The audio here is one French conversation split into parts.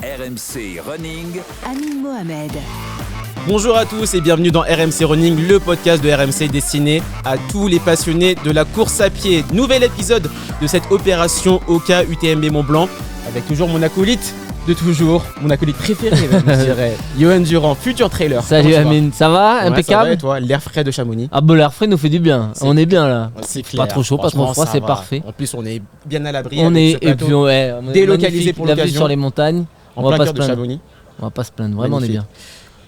RMC Running, Amine Mohamed. Bonjour à tous et bienvenue dans RMC Running, le podcast de RMC destiné à tous les passionnés de la course à pied. Nouvel épisode de cette opération Oka UTMB Mont-Blanc avec toujours mon acolyte de toujours, mon acolyte préféré même, je dirais, Johan Durand, futur trailer. Salut Amine, ça va? Ouais, impeccable. ça va, et toi, l'air frais de Chamonix? Ah bah l'air frais nous fait du bien, on est bien là. C'est clair. Pas trop chaud, pas trop froid, c'est parfait. En plus on est bien à l'abri. On est, avec ce et plateau puis ouais, on est délocalisé magnifique, pour la vue l'occasion. sur les montagnes, en on va plein pas cœur se de plaindre. Chamonix. On va pas se plaindre, vraiment Magnifique. on est bien.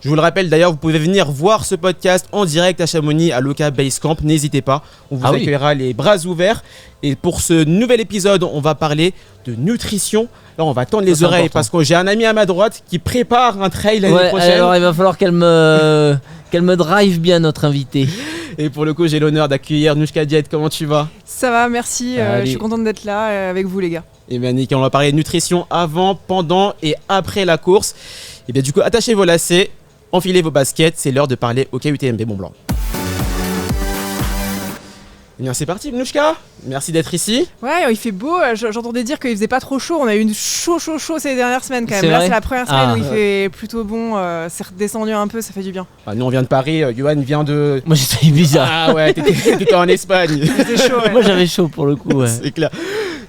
Je vous le rappelle d'ailleurs, vous pouvez venir voir ce podcast en direct à Chamonix, à l'Oka Basecamp. N'hésitez pas, on vous accueillera les bras ouverts. Et pour ce nouvel épisode, on va parler de nutrition. Là, on va tendre les oreilles parce que j'ai un ami à ma droite qui prépare un trail l'année prochaine. Alors il va falloir qu'elle me drive bien notre invitée. Et pour le coup, j'ai l'honneur d'accueillir Nouchka Diet. Comment tu vas? Ça va, merci. Allez. Je suis contente d'être là avec vous, les gars. Et bien, nickel, on va parler de nutrition avant, pendant et après la course. Et bien, du coup, attachez vos lacets, enfilez vos baskets. C'est l'heure de parler Oka UTMB Mont-Blanc. Et bien, c'est parti, Nouchka. Merci d'être ici. Ouais, il fait beau. J'entendais dire qu'il faisait pas trop chaud. On a eu une chaud ces dernières semaines quand même. C'est Là, vrai c'est la première semaine où il ouais. fait plutôt bon. C'est redescendu un peu, ça fait du bien. Bah, nous, on vient de Paris. Johan vient de. Moi j'étais bizarre. Ah ouais, t'étais en Espagne. C'était chaud, ouais. Moi j'avais chaud pour le coup. Ouais. C'est clair.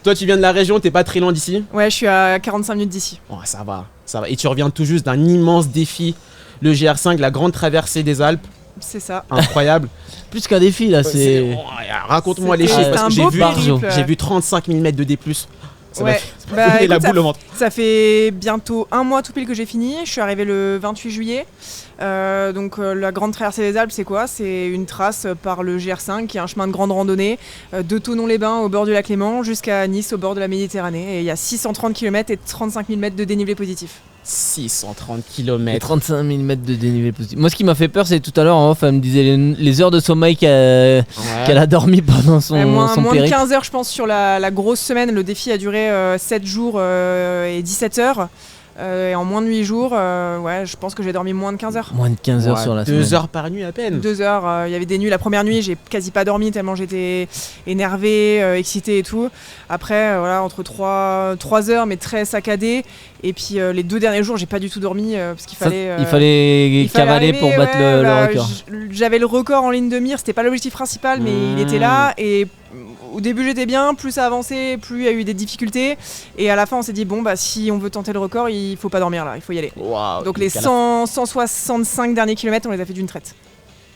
Toi, tu viens de la région, t'es pas très loin d'ici? Ouais, je suis à 45 minutes d'ici. Oh, ça va. Et tu reviens tout juste d'un immense défi, le GR5, la grande traversée des Alpes. C'est ça. Incroyable. Plus qu'un défi là, c'est. Oh, raconte-moi les C'était chiffres parce que un beau j'ai vu 35 000 mètres de D+. Ça m'a Ouais. fait Bah, donner la écoute, boule au ventre. Ça fait bientôt un mois tout pile que j'ai fini. Je suis arrivée le 28 juillet. La grande traversée des Alpes, c'est quoi? C'est une trace par le GR5 qui est un chemin de grande randonnée de Thonon-les-Bains au bord du lac Léman jusqu'à Nice au bord de la Méditerranée. Et il y a 630 km et 35 000 mètres de dénivelé positif. 630 Et km. 35 000 mètres de dénivelé positif. Moi ce qui m'a fait peur c'est tout à l'heure en off, elle me disait les heures de sommeil qu'elle a dormi pendant son Moins de périple. 15 heures je pense sur la grosse semaine. Le défi a duré 7 jours et 17 heures. Et en moins de 8 jours, je pense que j'ai dormi moins de 15 heures. Moins de 15 heures sur la semaine. 2 heures par nuit à peine. 2 heures, il y avait des nuits. La première nuit, j'ai quasi pas dormi tellement j'étais énervée, excitée et tout. Après, entre 3 heures, mais très saccadée. Et puis les 2 derniers jours, j'ai pas du tout dormi parce qu'il fallait. Il fallait cavaler arriver, pour battre le record. J'avais le record en ligne de mire, c'était pas l'objectif principal, mais il était là. Et au début, j'étais bien. Plus ça avançait, plus il y a eu des difficultés. Et à la fin, on s'est dit si on veut tenter le record, il faut pas dormir là, il faut y aller. Wow. Donc les 165 derniers kilomètres, on les a fait d'une traite.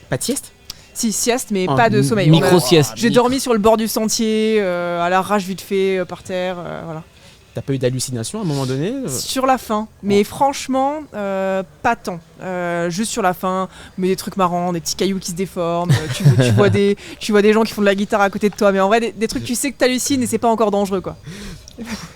Pas de sieste? Si, sieste, mais pas de sommeil. Micro-sieste. J'ai dormi sur le bord du sentier, à l'arrache vite fait, par terre, voilà. T'as pas eu d'hallucination à un moment donné? Sur la fin, mais franchement, pas tant. Juste sur la fin, mais des trucs marrants, des petits cailloux qui se déforment, tu vois des gens qui font de la guitare à côté de toi, mais en vrai, des trucs tu sais que t'hallucines et c'est pas encore dangereux, quoi.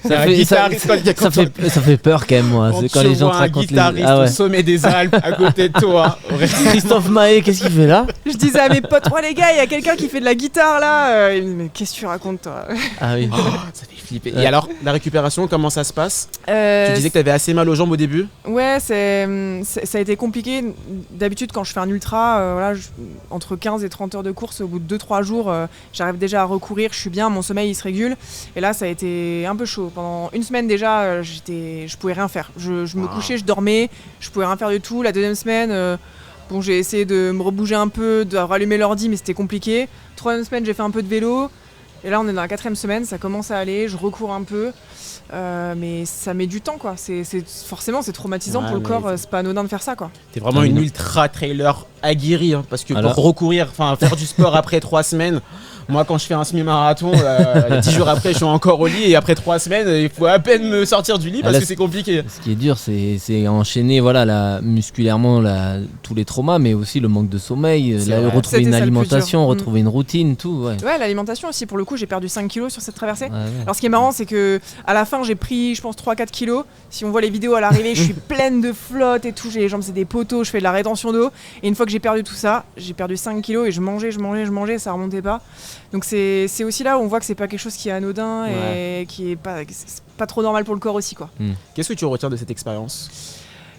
Ça fait peur quand même moi. Quand C'est quand tu les gens te vois un racontent guitariste au sommet des Alpes à côté de toi. Christophe Mahé, qu'est-ce qu'il fait là? Je disais à mes potes, les gars, il y a quelqu'un qui fait de la guitare là. Ils me disaient, mais qu'est-ce que tu racontes, toi? Ah oui. Oh, ça fait flipper. Et alors, la récupération, comment ça se passe? Tu Tu disais que t'avais assez mal aux jambes au début? Ouais, ça a été compliqué. D'habitude, quand je fais un ultra, entre 15 et 30 heures de course, au bout de 2-3 jours, j'arrive déjà à recourir, je suis bien, mon sommeil il se régule. Et là, ça a été un peu chaud. Pendant une semaine déjà, je pouvais rien faire. Je me couchais, je dormais, je pouvais rien faire du tout. La deuxième semaine, j'ai essayé de me rebouger un peu, de rallumer l'ordi, mais c'était compliqué. Troisième semaine, j'ai fait un peu de vélo. Et là, on est dans la 4e semaine, ça commence à aller, je recours un peu. Mais ça met du temps, quoi. Forcément, c'est traumatisant pour le corps, c'est pas anodin de faire ça, quoi. T'es vraiment une ultra trailer aguerrie, parce que pour recourir, faire du sport après 3 semaines, moi quand je fais un semi-marathon, 10 jours après je suis encore au lit et après 3 semaines il faut à peine me sortir du lit parce que c'est compliqué. Ce qui est dur c'est enchaîner musculairement tous les traumas mais aussi le manque de sommeil, retrouver une alimentation, retrouver une routine, tout. Ouais, l'alimentation aussi, pour le coup j'ai perdu 5 kilos sur cette traversée. Ouais. Alors ce qui est marrant c'est que à la fin j'ai pris je pense 3-4 kilos. Si on voit les vidéos à l'arrivée, je suis pleine de flotte et tout, j'ai les jambes c'est des poteaux, je fais de la rétention d'eau. Et une fois que j'ai perdu tout ça, j'ai perdu 5 kilos et je mangeais, ça remontait pas. Donc c'est aussi là où on voit que c'est pas quelque chose qui est anodin et qui est pas trop normal pour le corps aussi, quoi. Qu'est-ce que tu retiens de cette expérience?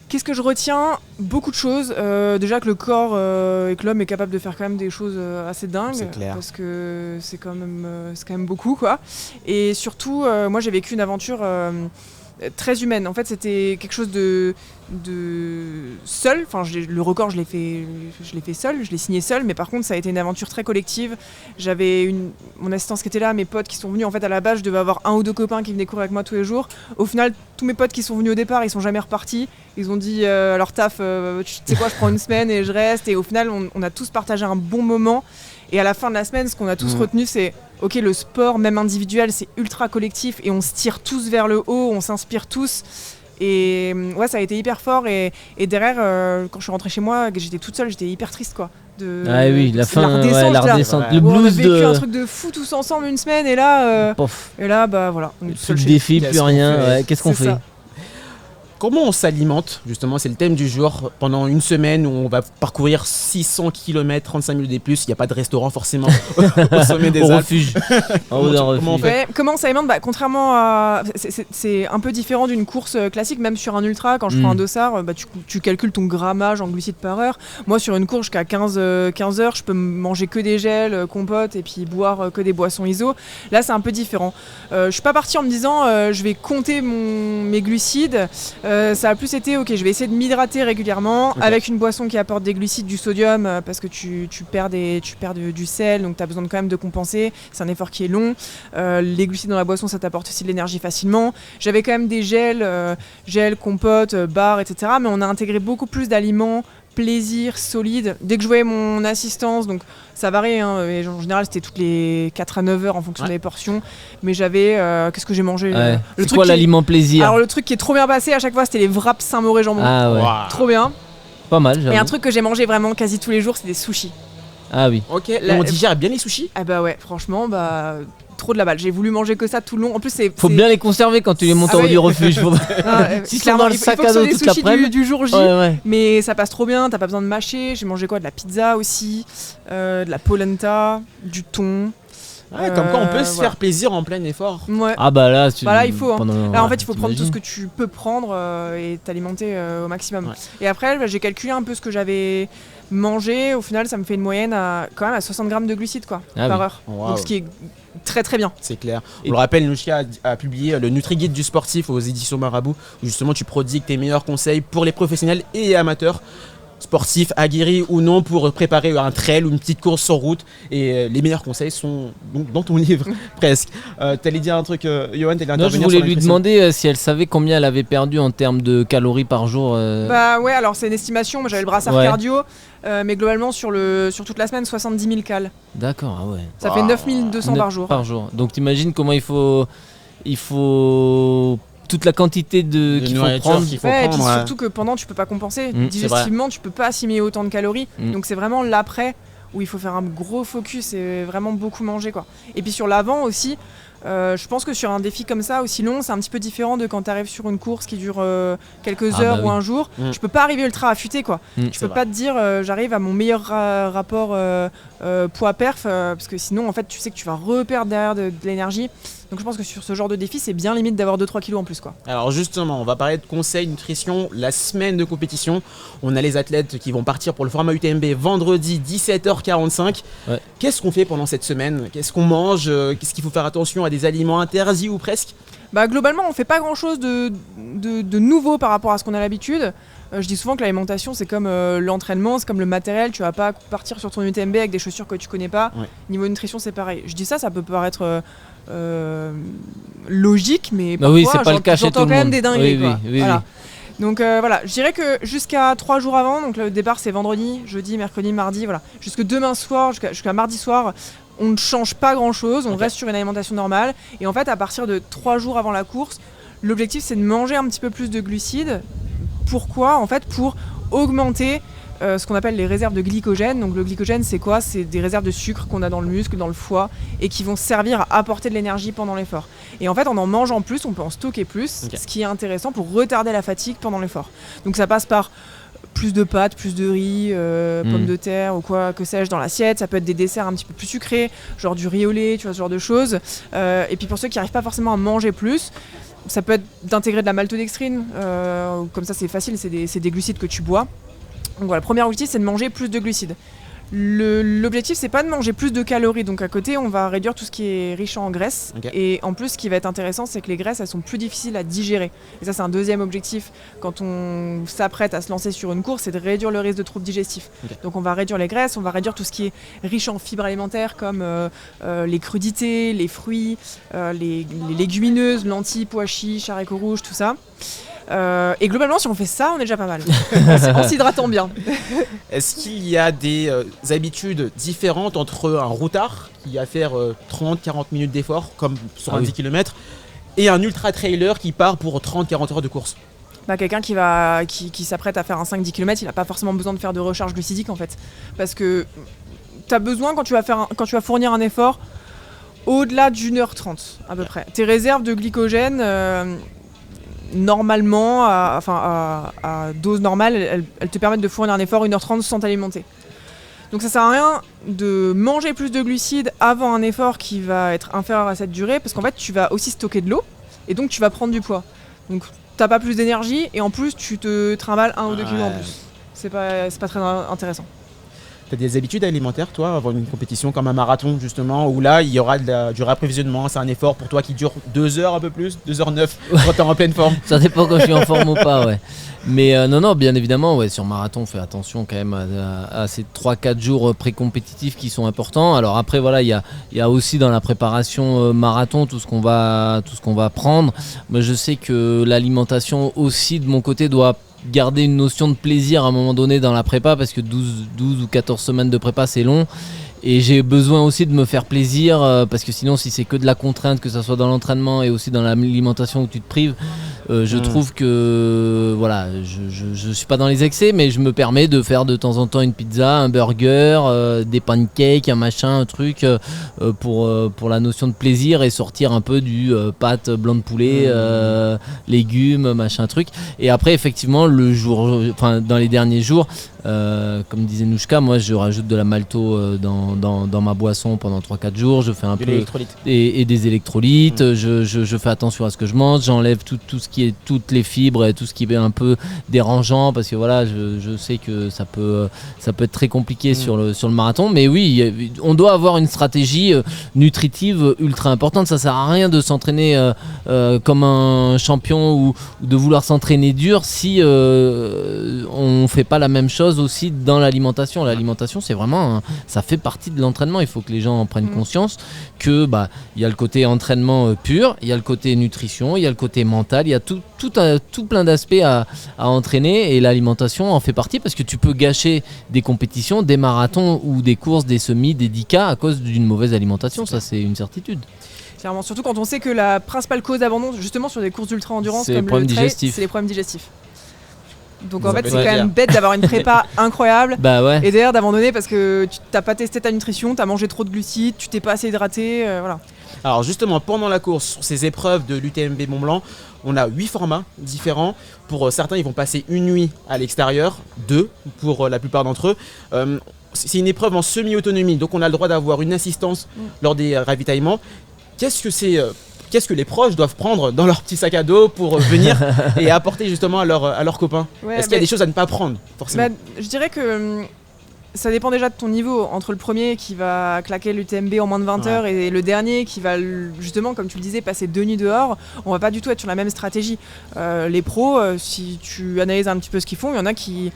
Qu'est-ce que je retiens? Beaucoup de choses. Déjà que le corps et que l'homme est capable de faire quand même des choses assez dingues. C'est clair. Parce que c'est quand même beaucoup, quoi. Et surtout, moi j'ai vécu une aventure très humaine. En fait, c'était quelque chose de seul. Enfin, le record, je l'ai fait seul, je l'ai signé seul, mais par contre, ça a été une aventure très collective. J'avais mon assistance qui était là, mes potes qui sont venus. En fait, à la base, je devais avoir 1 ou 2 copains qui venaient courir avec moi tous les jours. Au final, tous mes potes qui sont venus au départ, ils sont jamais repartis. Ils ont dit à leur taf, tu sais quoi, je prends une semaine et je reste. Et au final, on a tous partagé un bon moment. Et à la fin de la semaine, ce qu'on a tous retenu, c'est ok, le sport, même individuel, c'est ultra collectif et on se tire tous vers le haut, on s'inspire tous. Et ouais, ça a été hyper fort. Et derrière, quand je suis rentrée chez moi, j'étais toute seule, j'étais hyper triste quoi. Ah oui, la fin, la redescente, le blues. On a vécu un truc de fou tous ensemble une semaine et là, bah voilà. Plus de défis, plus rien. Qu'est-ce qu'on fait ça. Comment on s'alimente, justement, c'est le thème du jour, pendant une semaine où on va parcourir 600 km, 35 minutes et plus, il n'y a pas de restaurant forcément au sommet des Alpes. Refuge. Comment on fait comment on s'alimente contrairement à... C'est un peu différent d'une course classique, même sur un ultra, quand je prends un dossard, tu calcules ton grammage en glucides par heure. Moi, sur une course jusqu'à 15 heures, je peux manger que des gels, compotes et puis boire que des boissons ISO. Là, c'est un peu différent. Je suis pas partie en me disant je vais compter mes glucides. Ça a plus été ok, je vais essayer de m'hydrater régulièrement avec une boisson qui apporte des glucides, du sodium parce que tu perds du sel, donc tu as besoin quand même de compenser. C'est un effort qui est long. Les glucides dans la boisson, ça t'apporte aussi de l'énergie facilement. J'avais quand même des gels, compotes, bars, etc. Mais on a intégré beaucoup plus d'aliments plaisir, solide. Dès que je voyais mon assistance, donc ça varie, et en général c'était toutes les 4 à 9 heures en fonction des portions, mais j'avais, qu'est-ce que j'ai mangé C'est quoi l'aliment plaisir? Alors le truc qui est trop bien passé à chaque fois, c'était les wraps Saint-Mauré jambon. Trop bien. Pas mal, j'avoue. Et un truc que j'ai mangé vraiment quasi tous les jours, c'est des sushis. Ah oui. Ok, on digère bien les sushis? Ah bah ouais, franchement, trop de la balle. J'ai voulu manger que ça tout le long. En plus, faut bien les conserver quand tu les montes au refuge. Si c'est dans le sac à dos toute l'après-midi du jour J, mais ça passe trop bien. T'as pas besoin de mâcher. J'ai mangé de la pizza aussi, de la polenta, du thon. Comme quoi on peut se faire plaisir en plein effort. Ouais. Ah bah là, il faut. Là en fait, il faut prendre tout ce que tu peux prendre et t'alimenter au maximum. Ouais. Et après, j'ai calculé un peu ce que j'avais mangé. Au final, ça me fait une moyenne quand même à 60 grammes de glucides par heure. Wow. Donc ce qui est très très bien. C'est clair. On le rappelle, Nouchka a publié le Nutri-Guide du sportif aux éditions Marabout, où justement tu prodigues tes meilleurs conseils pour les professionnels et amateurs, sportifs, aguerris ou non, pour préparer un trail ou une petite course sur route. Et les meilleurs conseils sont donc dans ton livre, presque. T'allais dire un truc, Johan, t'allais intervenir. Non, je voulais lui demander si elle savait combien elle avait perdu en termes de calories par jour. Bah ouais, alors c'est une estimation. Moi, j'avais le brassard cardio, mais globalement sur toute la semaine, 70 000 cals. D'accord, ah ouais. Ça fait 9 200 par jour. Donc t'imagines comment il faut toute la quantité qu'il faut prendre. Et puis surtout que pendant, tu peux pas compenser. Digestivement, tu peux pas assimiler autant de calories. Donc c'est vraiment l'après où il faut faire un gros focus et vraiment beaucoup manger, quoi. Et puis sur l'avant aussi, je pense que sur un défi comme ça aussi long, c'est un petit peu différent de quand tu arrives sur une course qui dure quelques heures ou un jour. Tu peux pas arriver ultra affûté, quoi. Tu peux pas te dire j'arrive à mon meilleur rapport poids-perf parce que sinon en fait tu sais que tu vas reperdre derrière de l'énergie. Donc je pense que sur ce genre de défi, c'est bien limite d'avoir 2-3 kilos en plus, quoi. Alors justement, on va parler de conseils nutrition. La semaine de compétition, on a les athlètes qui vont partir pour le format UTMB vendredi 17h45. Ouais. Qu'est-ce qu'on fait pendant cette semaine? Qu'est-ce qu'on mange? Qu'est-ce qu'il faut faire attention à des aliments interdits ou presque? Globalement, on fait pas grand-chose de nouveau par rapport à ce qu'on a l'habitude. Je dis souvent que l'alimentation, c'est comme l'entraînement, c'est comme le matériel. Tu vas pas partir sur ton UTMB avec des chaussures que tu connais pas. Ouais. Niveau nutrition, c'est pareil. Je dis ça peut paraître logique, mais parfois, c'est pas le cas chez tout le monde. J'entends quand même des dingueries. Oui. Donc voilà, je dirais que jusqu'à 3 jours avant, donc le départ c'est vendredi, jeudi, mercredi, mardi, voilà. Jusque demain soir, jusqu'à mardi soir, on ne change pas grand-chose, on reste sur une alimentation normale. Et en fait, à partir de 3 jours avant la course, l'objectif c'est de manger un petit peu plus de glucides. Pourquoi? En fait, pour augmenter ce qu'on appelle les réserves de glycogène. Donc le glycogène, c'est quoi? C'est des réserves de sucre qu'on a dans le muscle, dans le foie, et qui vont servir à apporter de l'énergie pendant l'effort. Et en fait, en mangeant plus, on peut en stocker plus, ce qui est intéressant pour retarder la fatigue pendant l'effort. Donc ça passe par plus de pâtes, plus de riz, pommes de terre ou quoi que sais-je dans l'assiette. Ça peut être des desserts un petit peu plus sucrés, genre du riz au lait, tu vois, ce genre de choses. Et puis pour ceux qui n'arrivent pas forcément à manger plus, ça peut être d'intégrer de la maltodextrine. Comme ça, c'est facile, c'est des glucides que tu bois. Donc voilà, le premier objectif, c'est de manger plus de glucides. L'objectif, c'est pas de manger plus de calories. Donc à côté, on va réduire tout ce qui est riche en graisse. Okay. Et en plus, ce qui va être intéressant, c'est que les graisses, elles sont plus difficiles à digérer. Et ça, c'est un deuxième objectif quand on s'apprête à se lancer sur une course, c'est de réduire le risque de troubles digestifs. Okay. Donc on va réduire les graisses, on va réduire tout ce qui est riche en fibres alimentaires comme les crudités, les fruits, les légumineuses, lentilles, pois chiches, haricots rouges, tout ça. Et globalement, si on fait ça, on est déjà pas mal. En s'hydratant bien. Est-ce qu'il y a des habitudes différentes entre un routard qui va faire 30-40 minutes d'effort, comme sur un 10 km, et un ultra-trailer qui part pour 30-40 heures de course? Quelqu'un qui s'apprête à faire un 5-10 km, il n'a pas forcément besoin de faire de recharge glucidique en fait. Parce que tu as besoin, quand tu vas fournir un effort, au-delà d'1h30 à peu près. Tes réserves de glycogène... normalement, à dose normale, elles te permettent de fournir un effort 1h30 sans t'alimenter. Donc ça sert à rien de manger plus de glucides avant un effort qui va être inférieur à cette durée, parce qu'en fait tu vas aussi stocker de l'eau et donc tu vas prendre du poids. Donc t'as pas plus d'énergie et en plus tu te trimbales 1 ou 2 kilos en plus. C'est pas très intéressant. Tu as des habitudes alimentaires, toi, avant une compétition comme un marathon, justement, où là, il y aura du réapprovisionnement? C'est un effort pour toi qui dure 2 heures un peu plus, 2h09, quand tu es en pleine forme? Ça dépend quand je suis en forme ou pas, ouais. Mais non, bien évidemment, ouais, sur marathon, on fait attention quand même à ces 3-4 jours pré-compétitifs qui sont importants. Alors après, voilà, il y a aussi dans la préparation marathon tout ce qu'on va prendre. Moi, je sais que l'alimentation aussi, de mon côté, doit garder une notion de plaisir à un moment donné dans la prépa, parce que 12 ou 14 semaines de prépa, c'est long. Et j'ai besoin aussi de me faire plaisir, parce que sinon, si c'est que de la contrainte, que ce soit dans l'entraînement et aussi dans l'alimentation où tu te prives, je trouve que voilà, je suis pas dans les excès, mais je me permets de faire de temps en temps une pizza, un burger, des pancakes, un machin, un truc pour la notion de plaisir, et sortir un peu du pâte blanc de poulet, légumes, machin truc. Et après, effectivement, dans les derniers jours, comme disait Nouchka, moi je rajoute de la malto dans ma boisson pendant 3-4 jours. Je fais un peu et des électrolytes. Je fais attention à ce que je mange. J'enlève tout ce qui est toutes les fibres et tout ce qui est un peu dérangeant, parce que voilà, je sais que ça peut être très compliqué sur le marathon. Mais oui, on doit avoir une stratégie nutritive ultra importante. Ça sert à rien de s'entraîner comme un champion ou de vouloir s'entraîner dur si on fait pas la même chose aussi dans l'alimentation. L'alimentation, c'est vraiment ça fait partie de l'entraînement. Il faut que les gens en prennent conscience que il y a le côté entraînement pur, il y a le côté nutrition, il y a le côté mental, il y a tout plein d'aspects à entraîner, et l'alimentation en fait partie, parce que tu peux gâcher des compétitions, des marathons ou des courses, des semis, des 10K à cause d'une mauvaise alimentation. Ça, c'est une certitude. Clairement, surtout quand on sait que la principale cause d'abandon justement sur des courses d'ultra-endurance comme le trail, c'est les problèmes digestifs. Donc en fait, c'est quand même bête d'avoir une prépa incroyable et derrière d'abandonner parce que tu n'as pas testé ta nutrition, tu as mangé trop de glucides, tu t'es pas assez hydraté, voilà. Alors justement, pendant la course, sur ces épreuves de l'UTMB Mont-Blanc, on a 8 formats différents. Pour certains, ils vont passer une nuit à l'extérieur, 2 pour la plupart d'entre eux. C'est une épreuve en semi-autonomie, donc on a le droit d'avoir une assistance lors des ravitaillements. Qu'est-ce que les proches doivent prendre dans leur petit sac à dos pour venir et apporter justement à leurs copains? Est-ce qu'il y a des choses à ne pas prendre forcément? Je dirais que ça dépend déjà de ton niveau. Entre le premier qui va claquer l'UTMB en moins de 20 heures et le dernier qui va justement, comme tu le disais, passer 2 nuits dehors, on va pas du tout être sur la même stratégie. Les pros, si tu analyses un petit peu ce qu'ils font, il y en a qui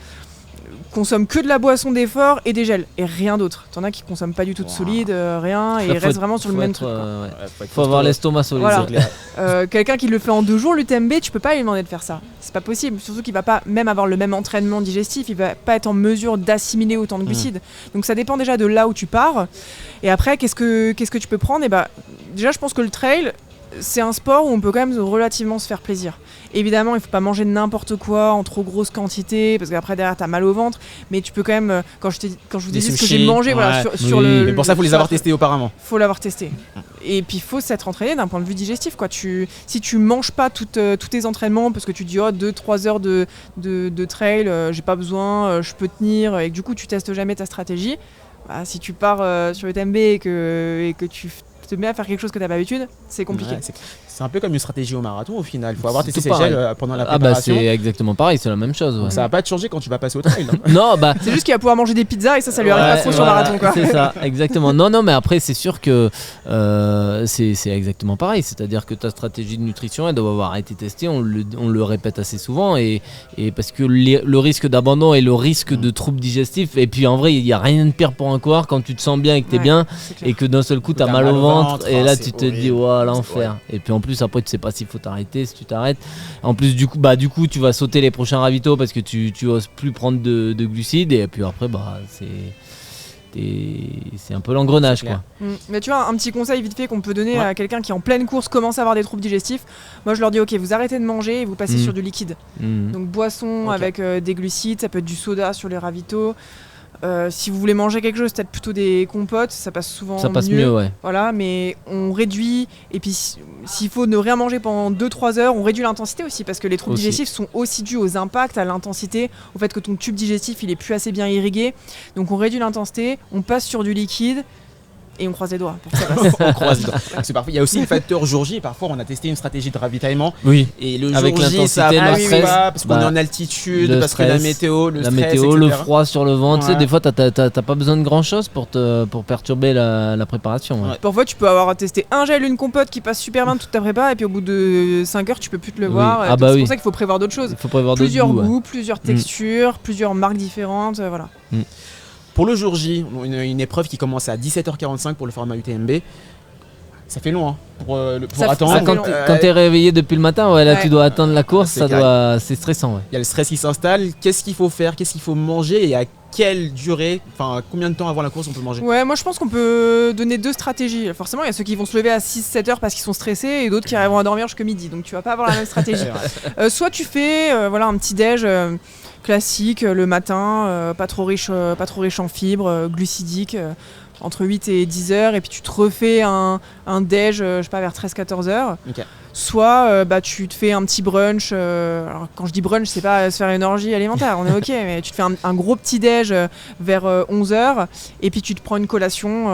consomment que de la boisson d'effort et des gels et rien d'autre. T'en as qui consomment pas du tout de solide, rien, et ils restent vraiment sur le même truc. Faut avoir l'estomac solide. Voilà. Quelqu'un qui le fait en 2 jours, l'UTMB, tu peux pas lui demander de faire ça. C'est pas possible. Surtout qu'il va pas même avoir le même entraînement digestif, il va pas être en mesure d'assimiler autant de glucides. Donc ça dépend déjà de là où tu pars. Et après, qu'est-ce que tu peux prendre? Et déjà, je pense que le trail, c'est un sport où on peut quand même relativement se faire plaisir. Évidemment, il ne faut pas manger n'importe quoi en trop grosse quantité, parce qu'après derrière tu as mal au ventre, mais tu peux quand même, quand je vous ai dit ce que j'ai mangé, sur le... Mais pour ça, il faut les avoir testés auparavant. Il faut l'avoir testé. Et puis il faut s'être entraîné d'un point de vue digestif, quoi. Si tu manges pas tous tes entraînements, parce que tu dis 2-3 heures de trail, j'ai pas besoin, je peux tenir, et que du coup tu testes jamais ta stratégie, si tu pars sur le TMB et que tu te mets à faire quelque chose que t'as pas l'habitude, c'est compliqué. Ouais, c'est un peu comme une stratégie au marathon au final. Il faut avoir testé tout ses pareil. gels pendant la Ah préparation. c'est exactement pareil, c'est la même chose. Ouais. Ça va pas te changer quand tu vas passer au trail. Non, bah. C'est juste qu'il va pouvoir manger des pizzas et ça lui arrive pas trop sur le marathon, quoi. C'est ça, exactement. Non, mais après, c'est sûr que c'est exactement pareil. C'est-à-dire que ta stratégie de nutrition, elle doit avoir été testée. On le répète assez souvent. Et parce que le risque d'abandon et le risque de troubles digestifs. Et puis en vrai, il n'y a rien de pire pour un coureur quand tu te sens bien et que tu es bien. Et que d'un seul coup, tu as mal au ventre. Et là, tu te dis, ouais, l'enfer. Et puis en plus, après, tu sais pas s'il faut t'arrêter, si tu t'arrêtes. En plus, du coup, tu vas sauter les prochains ravitaux parce que tu oses plus prendre de glucides. Et puis après, c'est un peu l'engrenage, quoi. Mais tu vois, un petit conseil vite fait qu'on peut donner à quelqu'un qui en pleine course commence à avoir des troubles digestifs. Moi je leur dis ok, vous arrêtez de manger et vous passez sur du liquide. Donc boisson avec des glucides, ça peut être du soda sur les ravitaux. Si vous voulez manger quelque chose, peut-être plutôt des compotes, ça passe souvent mieux. Ça passe mieux, ouais. Voilà, mais on réduit, et puis s'il faut ne rien manger pendant 2-3 heures, on réduit l'intensité aussi, parce que les troubles digestifs sont aussi dus aux impacts, à l'intensité, au fait que ton tube digestif il est plus assez bien irrigué. Donc on réduit l'intensité, on passe sur du liquide, et on croise les doigts pour que ça passe. On croise les doigts. C'est parfait. Il y a aussi le facteur jour J. Parfois, on a testé une stratégie de ravitaillement. Oui. Et le avec jour J, ça l'intensité, passe le stress, pas parce qu'on est en altitude, parce que la météo, le stress, etc. le froid sur le ventre. Ouais. Tu sais, des fois, t'as pas besoin de grand chose pour perturber la préparation. Ouais. Parfois, tu peux avoir testé un gel, une compote qui passe super bien toute ta prépa, et puis au bout de 5 heures, tu peux plus te le voir. Ah bah c'est pour ça qu'il faut prévoir d'autres choses. Il faut prévoir Plusieurs d'autres goûts, plusieurs textures, plusieurs marques différentes. Voilà. Pour le jour J, une épreuve qui commence à 17h45 pour le format UTMB. Ça fait long pour attendre. Quand t'es réveillé depuis le matin, là tu dois attendre la course, c'est stressant. Ouais. Il y a le stress qui s'installe. Qu'est-ce qu'il faut faire? Qu'est-ce qu'il faut manger? Et à quelle durée? Enfin, combien de temps avant la course on peut manger? Ouais, moi je pense qu'on peut donner deux stratégies. Forcément, il y a ceux qui vont se lever à 6-7 heures parce qu'ils sont stressés et d'autres qui arriveront à dormir jusqu'à midi. Donc tu vas pas avoir la même stratégie. Soit tu fais un petit déj classique le matin, pas trop riche en fibres, glucidique. Entre 8 et 10 heures, et puis tu te refais un déj, je sais pas, vers 13-14 heures. Okay. Soit tu te fais un petit brunch. Alors quand je dis brunch, c'est pas se faire une orgie alimentaire, on est ok, mais tu te fais un gros petit déj vers 11 heures, et puis tu te prends une collation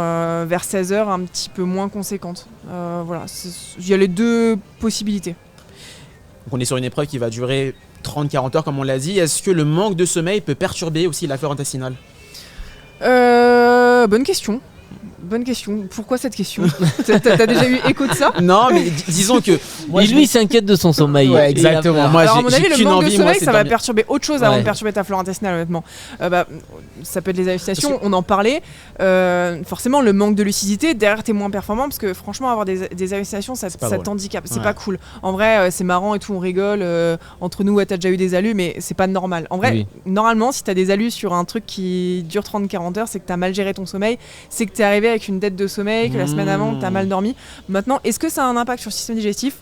vers 16 heures, un petit peu moins conséquente. Voilà, il y a les deux possibilités. Donc on est sur une épreuve qui va durer 30-40 heures, comme on l'a dit. Est-ce que le manque de sommeil peut perturber aussi la flore intestinale? Bonne question. Pourquoi cette question? T'as déjà eu écho de ça? Non, mais disons que moi, lui il s'inquiète de son sommeil. Ouais, exactement. Moi, alors, à mon avis, le manque de sommeil, ça va dormir. perturber autre chose avant de perturber ta flore intestinale, honnêtement. Ça peut être les hallucinations, on en parlait. Forcément, le manque de lucidité, derrière, t'es moins performant parce que franchement, avoir des hallucinations, ça t'handicape. C'est pas cool. En vrai, c'est marrant et tout, on rigole. Entre nous, t'as déjà eu des allus, mais c'est pas normal. En vrai, normalement, si t'as des allus sur un truc qui dure 30-40 heures, c'est que t'as mal géré ton sommeil, c'est que t'es arrivé avec une dette de sommeil, que la semaine avant, t'as mal dormi. Maintenant, est-ce que ça a un impact sur le système digestif?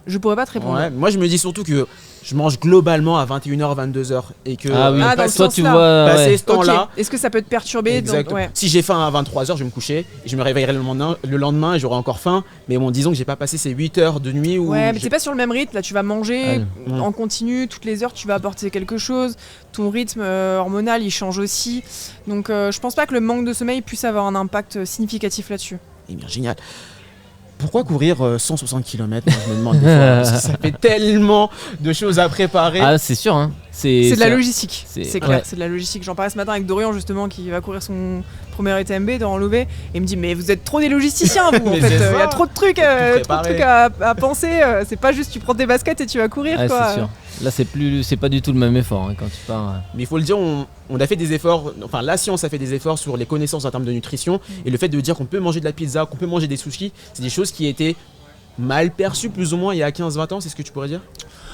Je pourrais pas te répondre. Ouais, moi je me dis surtout que je mange globalement à 21h, 22h et que toi tu vois passer ce temps-là. Okay. Est-ce que ça peut te perturber? Donc, Si j'ai faim à 23h, je vais me coucher et je me réveillerai le lendemain et j'aurai encore faim. Mais bon, disons que j'ai pas passé ces 8 heures de nuit où. Ouais, mais t'es pas sur le même rythme. Là, tu vas manger en continu toutes les heures, tu vas apporter quelque chose. Ton rythme hormonal, il change aussi. Donc, je pense pas que le manque de sommeil puisse avoir un impact significatif là-dessus. Eh bien, génial. Pourquoi courir 160 km? Moi, je me demande des fois, parce que ça fait tellement de choses à préparer. Ah, c'est sûr, hein. C'est de la logistique, c'est clair, ouais. c'est de la logistique. J'en parlais ce matin avec Dorian justement qui va courir son premier UTMB dans l'OV et il me dit mais vous êtes trop des logisticiens vous en fait, il y a trop de trucs à penser, c'est pas juste tu prends tes baskets et tu vas courir quoi. C'est sûr. Là c'est pas du tout le même effort quand tu pars. Mais il faut le dire, on a fait des efforts, enfin la science a fait des efforts sur les connaissances en termes de nutrition et le fait de dire qu'on peut manger de la pizza, qu'on peut manger des sushis, c'est des choses qui étaient mal perçues plus ou moins il y a 15-20 ans, c'est ce que tu pourrais dire?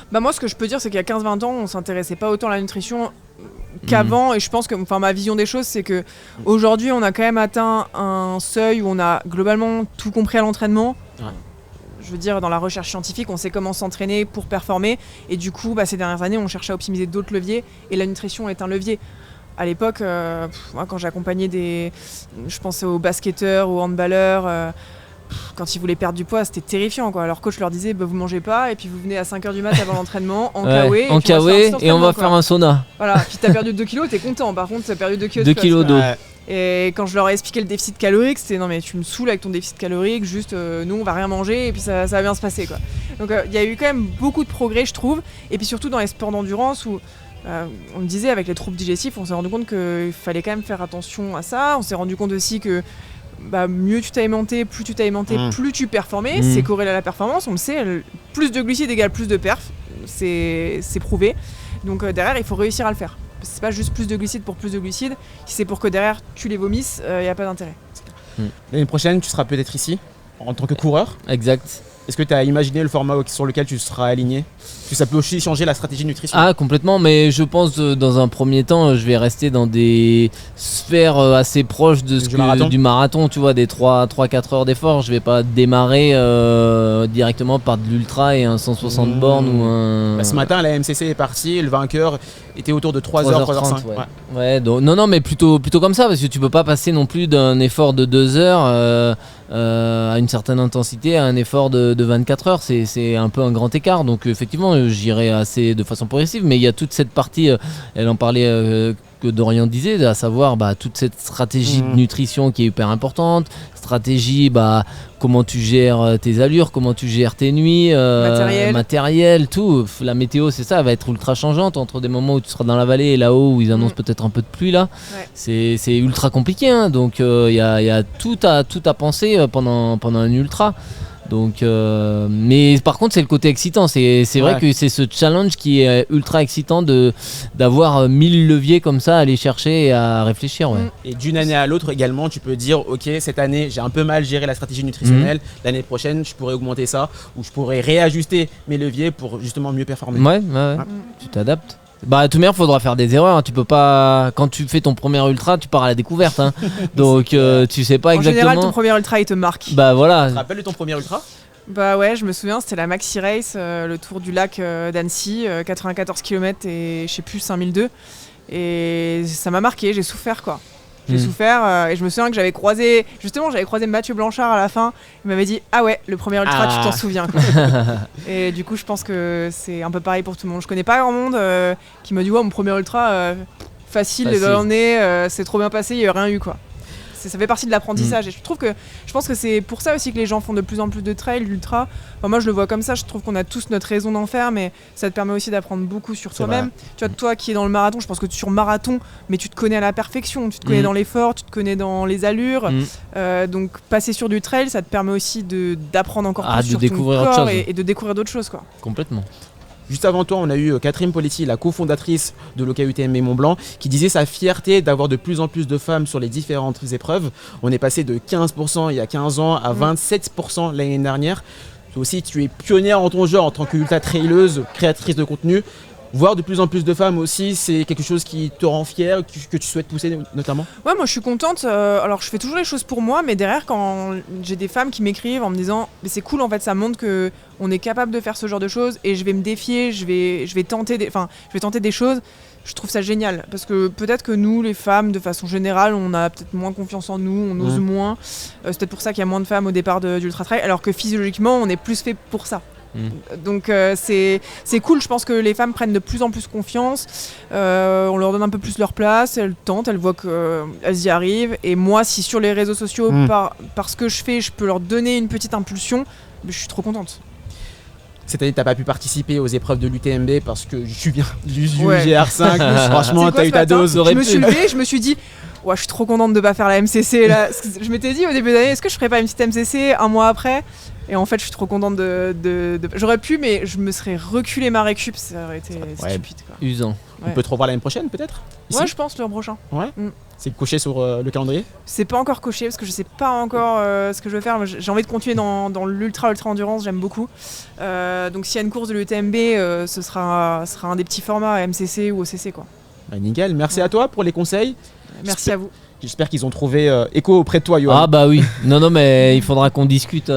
Bah moi ce que je peux dire c'est qu'il y a 15-20 ans on s'intéressait pas autant à la nutrition qu'avant et je pense que ma vision des choses c'est que aujourd'hui on a quand même atteint un seuil où on a globalement tout compris à l'entraînement. Je veux dire dans la recherche scientifique on sait comment s'entraîner pour performer et du coup ces dernières années on cherche à optimiser d'autres leviers et la nutrition est un levier. À l'époque moi, quand j'accompagnais je pensais aux basketteurs, aux handballeurs quand ils voulaient perdre du poids, c'était terrifiant quoi. Leur coach leur disait vous mangez pas et puis vous venez à 5h du mat avant l'entraînement en KW et on va faire un sauna. Voilà, puis t'as perdu 2 kilos, t'es content. Par contre, t'as perdu 2 kilos. 2 kilos d'eau. Et quand je leur ai expliqué le déficit calorique, c'était non mais tu me saoules avec ton déficit calorique, juste nous on va rien manger et puis ça va bien se passer quoi. Donc il y a eu quand même beaucoup de progrès je trouve, et puis surtout dans les sports d'endurance où on le disait avec les troubles digestifs, on s'est rendu compte qu'il fallait quand même faire attention à ça, on s'est rendu compte aussi que mieux tu t'alimentais, plus tu performais, c'est corrélé à la performance, on le sait, plus de glucides égale plus de perf, c'est prouvé, donc derrière il faut réussir à le faire. C'est pas juste plus de glucides pour plus de glucides, si c'est pour que derrière tu les vomisses, il n'y a pas d'intérêt. L'année prochaine, tu seras peut-être ici, en tant que coureur. Exact. Est-ce que tu as imaginé le format sur lequel tu seras aligné ? Parce que ça peut aussi changer la stratégie de nutrition. Ah, complètement, mais je pense dans un premier temps, je vais rester dans des sphères assez proches de du marathon, tu vois, des 3-4 heures d'effort. Je vais pas démarrer directement par de l'ultra et un 160 bornes ou un... Ce matin, la MCC est partie, le vainqueur était autour de 3h, 3h05. Ouais, donc, non, mais plutôt comme ça, parce que tu peux pas passer non plus d'un effort de 2 heures à une certaine intensité à un effort de 24 heures. C'est un peu un grand écart, donc effectivement, j'irai assez de façon progressive, mais il y a toute cette partie, elle en parlait que Dorian disait, à savoir toute cette stratégie de nutrition qui est hyper importante, stratégie, comment tu gères tes allures, comment tu gères tes nuits, matériel, tout. La météo, c'est ça, elle va être ultra changeante entre des moments où tu seras dans la vallée et là-haut où ils annoncent peut-être un peu de pluie là. Ouais. C'est ultra compliqué, hein, donc il y a tout à penser pendant un ultra. Donc, mais par contre c'est le côté excitant, c'est vrai que c'est ce challenge qui est ultra excitant d'avoir 1000 leviers comme ça à aller chercher et à réfléchir. Ouais. Et d'une année à l'autre également tu peux dire ok, cette année j'ai un peu mal géré la stratégie nutritionnelle, l'année prochaine je pourrais augmenter ça ou je pourrais réajuster mes leviers pour justement mieux performer. Ouais. Tu t'adaptes. De toute manière, il faudra faire des erreurs. Tu peux pas. Quand tu fais ton premier ultra, tu pars à la découverte. Hein. Donc, tu sais pas exactement. En général, ton premier ultra, il te marque. Voilà. Tu te rappelles de ton premier ultra ? Ouais, je me souviens, c'était la Maxi Race, le tour du lac d'Annecy, 94 km et je sais plus, 5002. Et ça m'a marqué, j'ai souffert quoi. J'ai souffert et je me souviens que j'avais croisé Mathieu Blanchard à la fin. Il m'avait dit ah ouais, le premier ultra, tu t'en souviens quoi. Et du coup, je pense que c'est un peu pareil pour tout le monde. Je connais pas grand monde qui m'a dit ouais, mon premier ultra facile. Les doigts dans le nez, c'est trop bien passé, il y a rien eu quoi. Ça fait partie de l'apprentissage et je pense que c'est pour ça aussi que les gens font de plus en plus de trail, d'ultra. Enfin, moi je le vois comme ça, je trouve qu'on a tous notre raison d'en faire, mais ça te permet aussi d'apprendre beaucoup sur toi-même. Tu vois, toi qui es dans le marathon, je pense que sur marathon, mais tu te connais à la perfection, tu te connais dans l'effort, tu te connais dans les allures. Donc passer sur du trail, ça te permet aussi d'apprendre encore plus sur ton corps et de découvrir d'autres choses quoi. Complètement. Juste avant toi, on a eu Catherine Poletti, la cofondatrice de l'OCA UTMB Mont-Blanc, qui disait sa fierté d'avoir de plus en plus de femmes sur les différentes épreuves. On est passé de 15% il y a 15 ans à 27% l'année dernière. Toi aussi, tu es pionnière en ton genre en tant qu'ultra-traileuse, créatrice de contenu. Voir de plus en plus de femmes aussi, c'est quelque chose qui te rend fière, que tu souhaites pousser notamment ? Ouais, moi je suis contente. Alors je fais toujours les choses pour moi, mais derrière quand j'ai des femmes qui m'écrivent en me disant mais c'est cool en fait, ça montre que on est capable de faire ce genre de choses et je vais me défier, je vais tenter des choses. Je trouve ça génial parce que peut-être que nous les femmes de façon générale on a peut-être moins confiance en nous, on ose moins. C'est peut-être pour ça qu'il y a moins de femmes au départ d'Ultra Trail, alors que physiologiquement on est plus fait pour ça. Donc c'est cool, je pense que les femmes prennent de plus en plus confiance, on leur donne un peu plus leur place, elles tentent, elles voient qu'elles y arrivent, et moi si sur les réseaux sociaux par ce que je fais je peux leur donner une petite impulsion, je suis trop contente. Cette année, t'as pas pu participer aux épreuves de l'UTMB parce que je viens du GR5. Franchement, t'as eu ta dose. Je me suis levée, je me suis dit, ouais, je suis trop contente de pas faire la MCC là. Je m'étais dit au début d'année, est-ce que je ferais pas une petite MCC un mois après ? Et en fait, je suis trop contente de... J'aurais pu, mais je me serais reculé ma récup, ça aurait été stupide. Quoi. Usant. On peut te revoir l'année prochaine, peut-être ? Ouais, je pense, l'an prochain. Ouais. C'est coché sur le calendrier ? C'est pas encore coché, parce que je sais pas encore ce que je veux faire. J'ai envie de continuer dans l'ultra endurance, j'aime beaucoup. Donc s'il y a une course de l'UTMB, ce sera un des petits formats MCC ou OCC, quoi. Nickel, merci à toi pour les conseils. Merci à vous. J'espère qu'ils ont trouvé écho auprès de toi, Yoann. Ah bah oui, non mais il faudra qu'on discute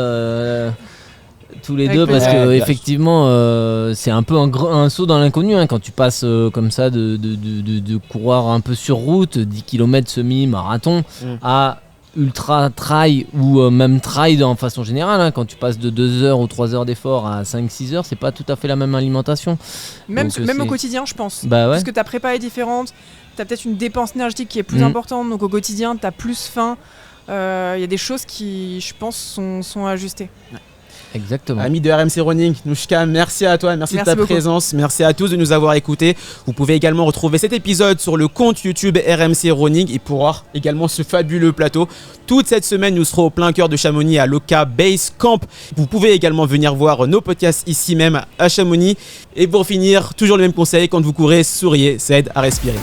tous les deux parce que effectivement c'est un peu un saut dans l'inconnu hein, quand tu passes comme ça de coureur un peu sur route, 10 km semi-marathon à ultra trail ou même trail en façon générale, hein, quand tu passes de 2 heures ou 3 heures d'effort à 5-6 heures, c'est pas tout à fait la même alimentation. Même Donc, au quotidien, je pense. Bah ouais. Parce que ta prépa est différente, tu as peut-être une dépense énergétique qui est plus importante, donc au quotidien, tu as plus faim. Il y a des choses qui, je pense, sont ajustées. Exactement. Amis de RMC Running, Nouchka, merci à toi, merci de ta beaucoup. présence, merci à tous de nous avoir écoutés. Vous pouvez également retrouver cet épisode sur le compte YouTube RMC Running et pour voir également ce fabuleux plateau. Toute cette semaine, nous serons au plein cœur de Chamonix à l'Oka Base Camp. Vous pouvez également venir voir nos podcasts ici même à Chamonix. Et pour finir, toujours le même conseil, quand vous courez, souriez, ça aide à respirer.